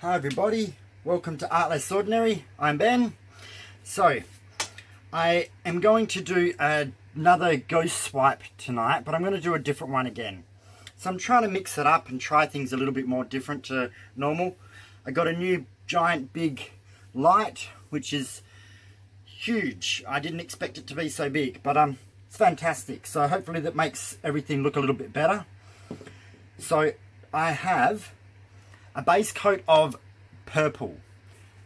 Hi everybody, welcome to Art Less Ordinary. I'm Ben. So, I am going to do another ghost swipe tonight, but I'm going to do a different one again. So I'm trying to mix it up and try things a little bit more different to normal. I got a new giant big light, which is huge. I didn't expect it to be so big, but it's fantastic. So hopefully that makes everything look a little bit better. So I have a base coat of purple,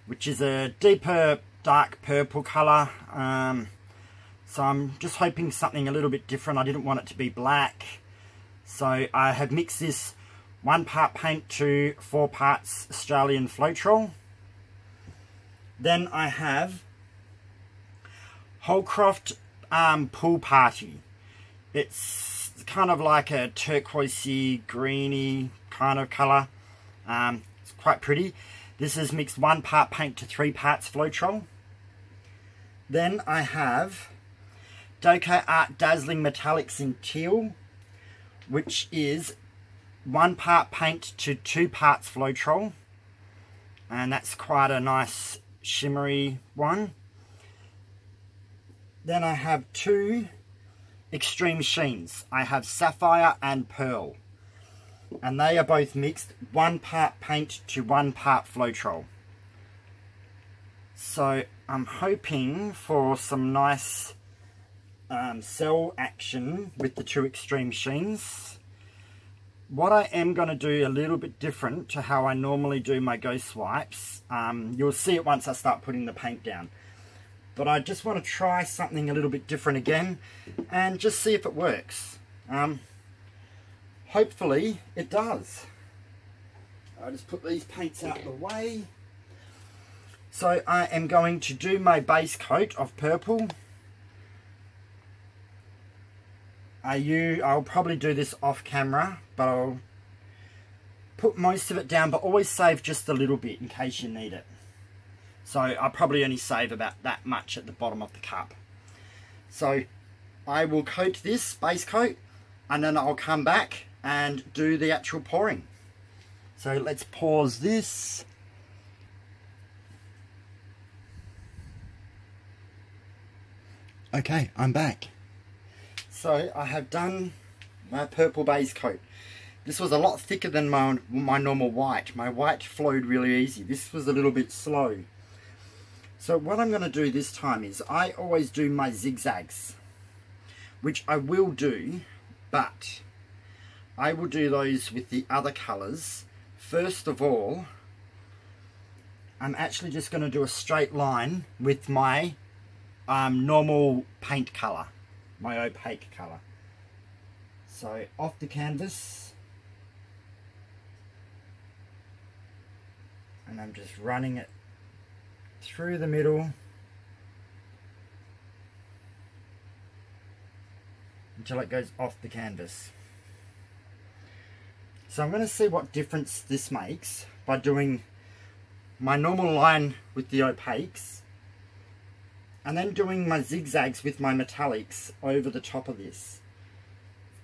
which is a deeper dark purple colour. So I'm just hoping something a little bit different. I didn't want it to be black. So I have mixed this 1 part paint to 4 parts Australian floetrol. Then I have holcroft pool party. It's kind of like a turquoisey, greeny kind of colour. It's quite pretty. This is mixed 1 part paint to 3 parts floetrol. Then I have decoart dazzling metallics in teal, which is 1 part paint to 2 parts floetrol, and that's quite a nice shimmery one. Then I have 2 extreme sheens. I have sapphire and pearl, and they are both mixed 1 part paint to 1 part floetrol. So I'm hoping for some nice cell action with the 2 extreme sheens. What I am going to do a little bit different to how I normally do my ghost swipes, you'll see it once I start putting the paint down, but I just want to try something a little bit different again and just see if it works. Hopefully it does. I'll just put these paints out of the way. So I am going to do my base coat of purple. I'll probably do this off camera, but I'll put most of it down, but always save just a little bit in case you need it. So I'll probably only save about that much at the bottom of the cup. So I will coat this base coat, and then I'll come back and do the actual pouring. So let's pause this. Okay, I'm back. So I have done my purple base coat. This was a lot thicker than my normal white. My white flowed really easy. This was a little bit slow. So what I'm going to do this time is I always do my zigzags, which I will do, but I will do those with the other colours. First of all, I'm actually just going to do a straight line with my normal paint colour, my opaque colour. So off the canvas, and I'm just running it through the middle until it goes off the canvas. So I'm going to see what difference this makes by doing my normal line with the opaques and then doing my zigzags with my metallics over the top of this.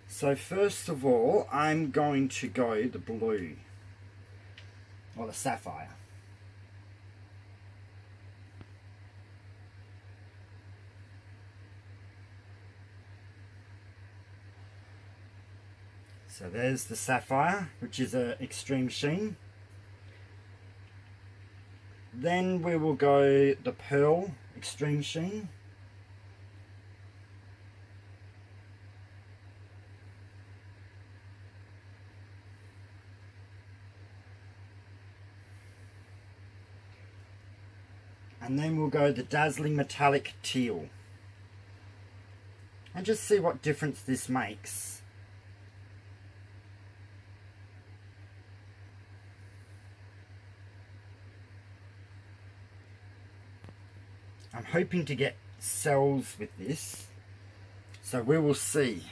So first of all, I'm going to go the blue, or the sapphire. So there's the sapphire, which is an extreme sheen. Then we will go the pearl extreme sheen. And then we'll go the dazzling metallic teal. And just see what difference this makes. I'm hoping to get cells with this, so we will see.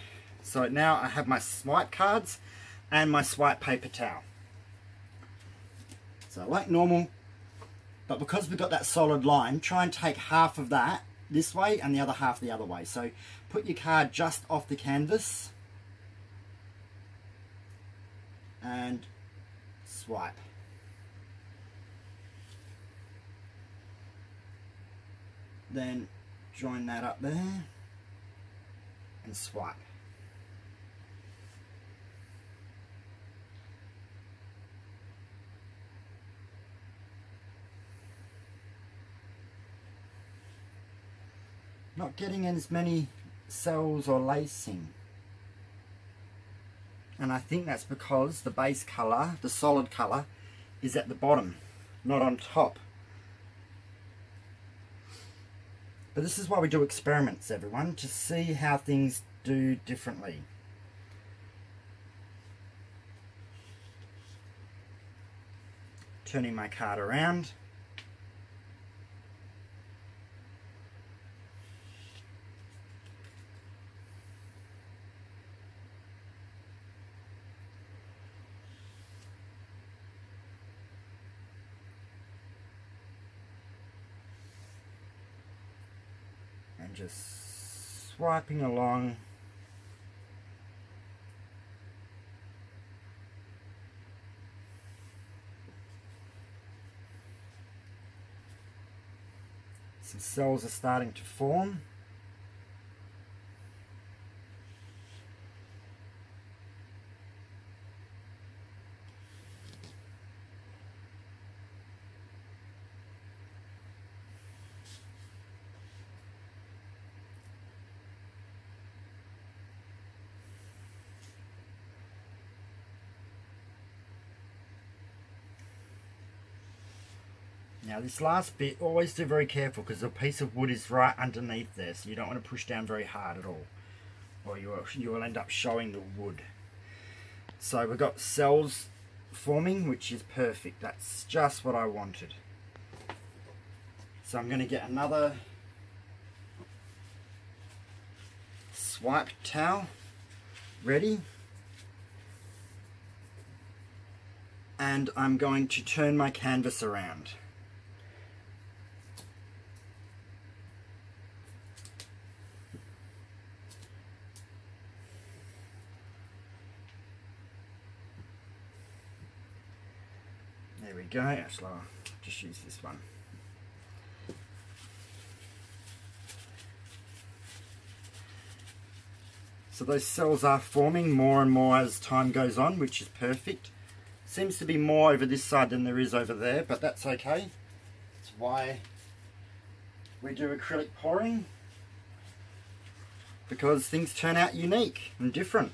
So now I have my swipe cards and my swipe paper towel. So like normal, but because we've got that solid line, try and take half of that this way and the other half the other way. So put your card just off the canvas and swipe. then join that up there and swipe. Not getting as many cells or lacing, and I think that's because the base colour, the solid colour, is at the bottom, not on top. But this is why we do experiments, everyone, to see how things do differently. Turning my card around. And just swiping along. Some cells are starting to form. Now this last bit, always do very careful because the piece of wood is right underneath there, so you don't want to push down very hard at all, or you will end up showing the wood. So we've got cells forming, which is perfect. That's just what I wanted. So I'm going to get another swipe towel ready, and I'm going to turn my canvas around. There we go. Actually, I'll just use this one. So those cells are forming more and more as time goes on, which is perfect. Seems to be more over this side than there is over there, but that's okay. That's why we do acrylic pouring, because things turn out unique and different.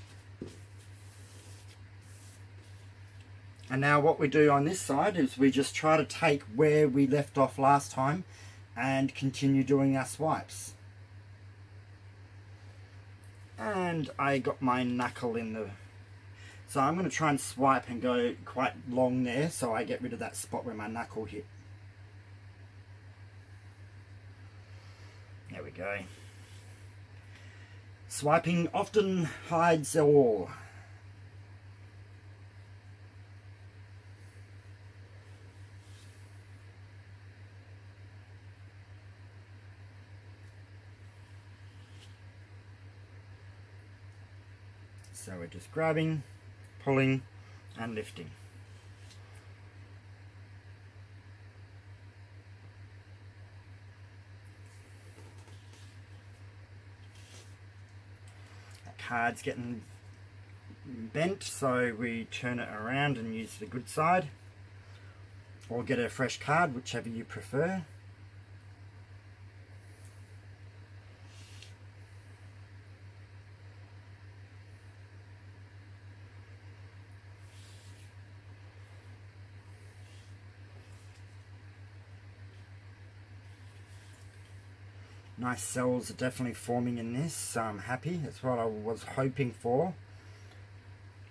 And now what we do on this side is we just try to take where we left off last time and continue doing our swipes. And I got my knuckle in the... So I'm going to try and swipe and go quite long there so I get rid of that spot where my knuckle hit. There we go. Swiping often hides all. So we're just grabbing, pulling and lifting. That card's getting bent, so we turn it around and use the good side, or get a fresh card, whichever you prefer. Nice cells are definitely forming in this, so I'm happy. That's what I was hoping for.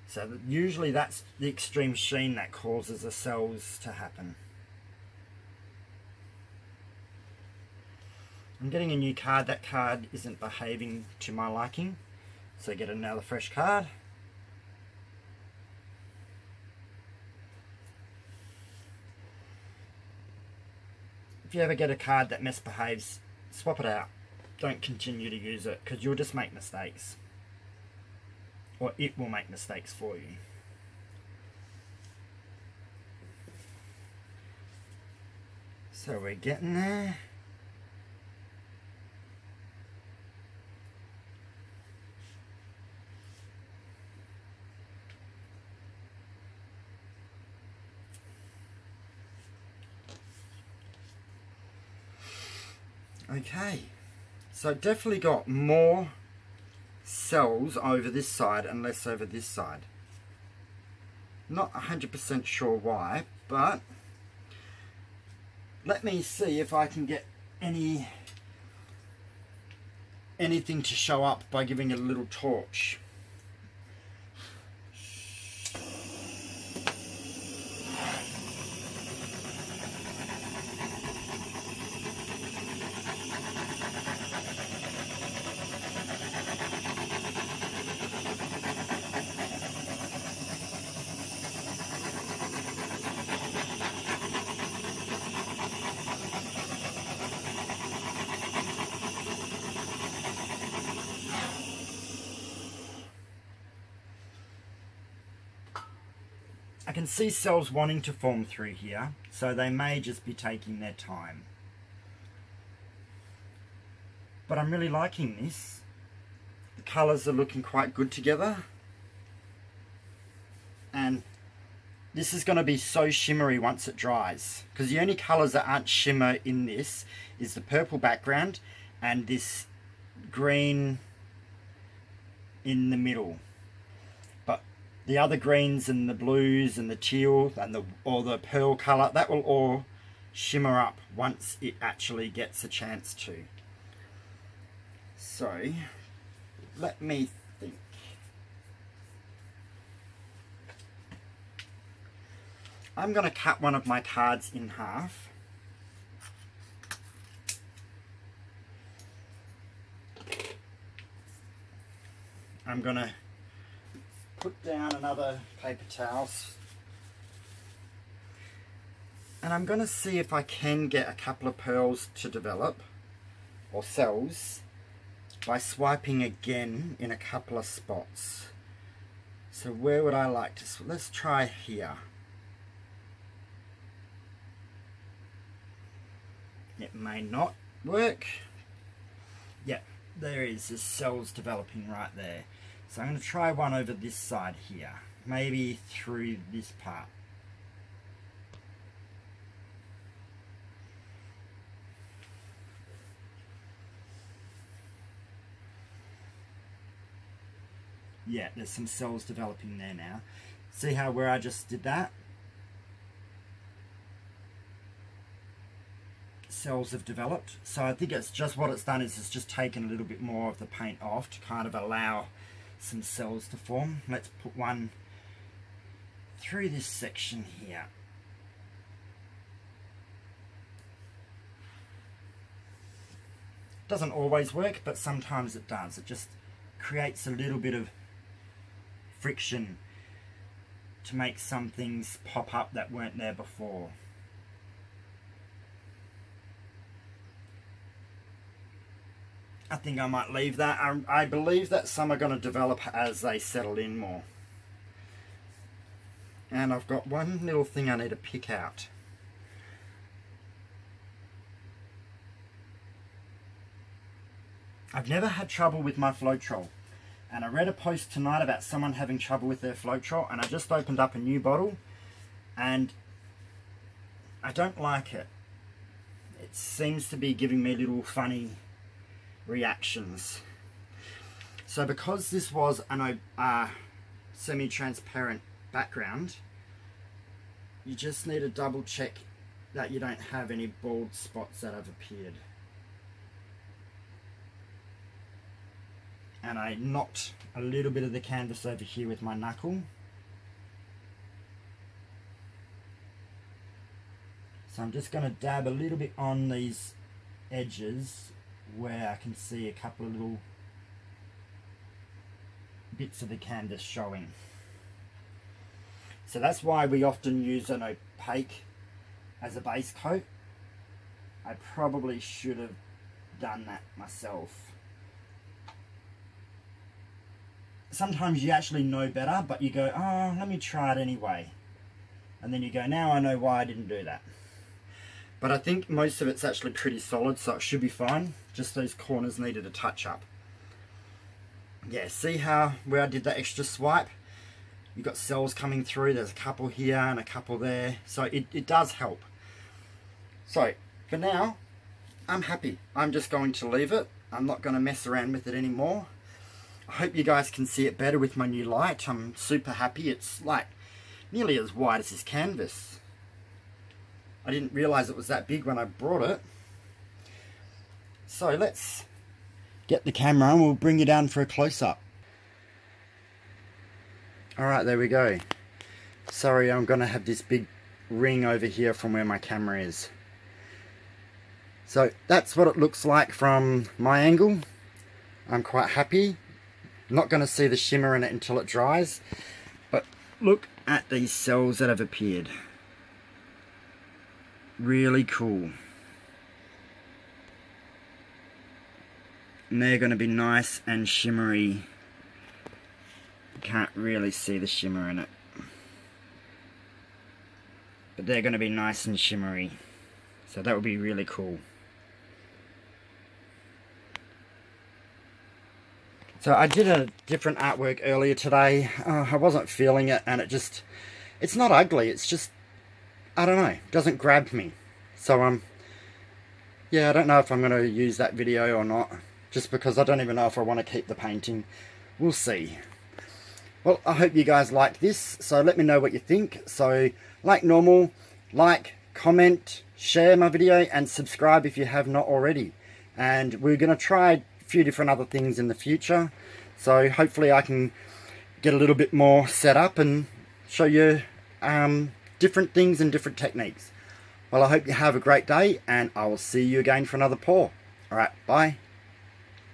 So usually that's the extreme sheen that causes the cells to happen. I'm getting a new card. That card isn't behaving to my liking, so get another fresh card. If you ever get a card that misbehaves, swap it out. Don't continue to use it, because you'll just make mistakes. Or it will make mistakes for you. So we're getting there. Okay, so definitely got more cells over this side and less over this side. Not 100% sure why, but let me see if I can get anything to show up by giving it a little torch. I can see cells wanting to form through here, so they may just be taking their time. But I'm really liking this. The colours are looking quite good together. And this is going to be so shimmery once it dries, because the only colours that aren't shimmer in this is the purple background and this green in the middle. The other greens and the blues and the teal and the pearl colour, that will all shimmer up once it actually gets a chance to. So, let me think. I'm going to cut one of my cards in half. I'm going to put down another paper towel, and I'm going to see if I can get a couple of pearls to develop, or cells, by swiping again in a couple of spots. So where would I like to, let's try here. It may not work. Yep, there's cells developing right there. So I'm going to try one over this side here, maybe through this part. Yeah, there's some cells developing there now. See how where I just did that? Cells have developed. So I think it's just what it's done is it's just taken a little bit more of the paint off to kind of allow some cells to form. Let's put one through this section here. Doesn't always work, but sometimes it does. It just creates a little bit of friction to make some things pop up that weren't there before. I think I might leave that. I believe that some are going to develop as they settle in more. And I've got one little thing I need to pick out. I've never had trouble with my floetrol. And I read a post tonight about someone having trouble with their floetrol, and I just opened up a new bottle and I don't like it. It seems to be giving me little funny reactions. So because this was an semi-transparent background, you just need to double check that you don't have any bald spots that have appeared. And I knocked a little bit of the canvas over here with my knuckle. So I'm just going to dab a little bit on these edges where I can see a couple of little bits of the canvas showing. So that's why we often use an opaque as a base coat. I probably should have done that myself. Sometimes you actually know better, but you go, oh, let me try it anyway. And then you go, now I know why I didn't do that. But I think most of it's actually pretty solid, so it should be fine. Just those corners needed a touch up. Yeah, see how where I did that extra swipe? You've got cells coming through. There's a couple here and a couple there. So it does help. So for now, I'm happy. I'm just going to leave it. I'm not going to mess around with it anymore. I hope you guys can see it better with my new light. I'm super happy. It's like nearly as wide as this canvas. I didn't realise it was that big when I brought it. So let's get the camera and we'll bring you down for a close-up. Alright, there we go. Sorry, I'm going to have this big ring over here from where my camera is. So that's what it looks like from my angle. I'm quite happy. Not going to see the shimmer in it until it dries. But look at these cells that have appeared. Really cool. And they're going to be nice and shimmery. Can't really see the shimmer in it. But they're going to be nice and shimmery. So that would be really cool. So I did a different artwork earlier today. I wasn't feeling it, and it's not ugly, it's just, I don't know, it doesn't grab me. So yeah, I don't know if I'm going to use that video or not, just because I don't even know if I want to keep the painting. We'll see. Well, I hope you guys liked this, so let me know what you think. So, like normal, like, comment, share my video, and subscribe if you have not already. And we're going to try a few different other things in the future, so hopefully I can get a little bit more set up and show you different things and different techniques. Well, I hope you have a great day, and I will see you again for another pour. Alright, bye.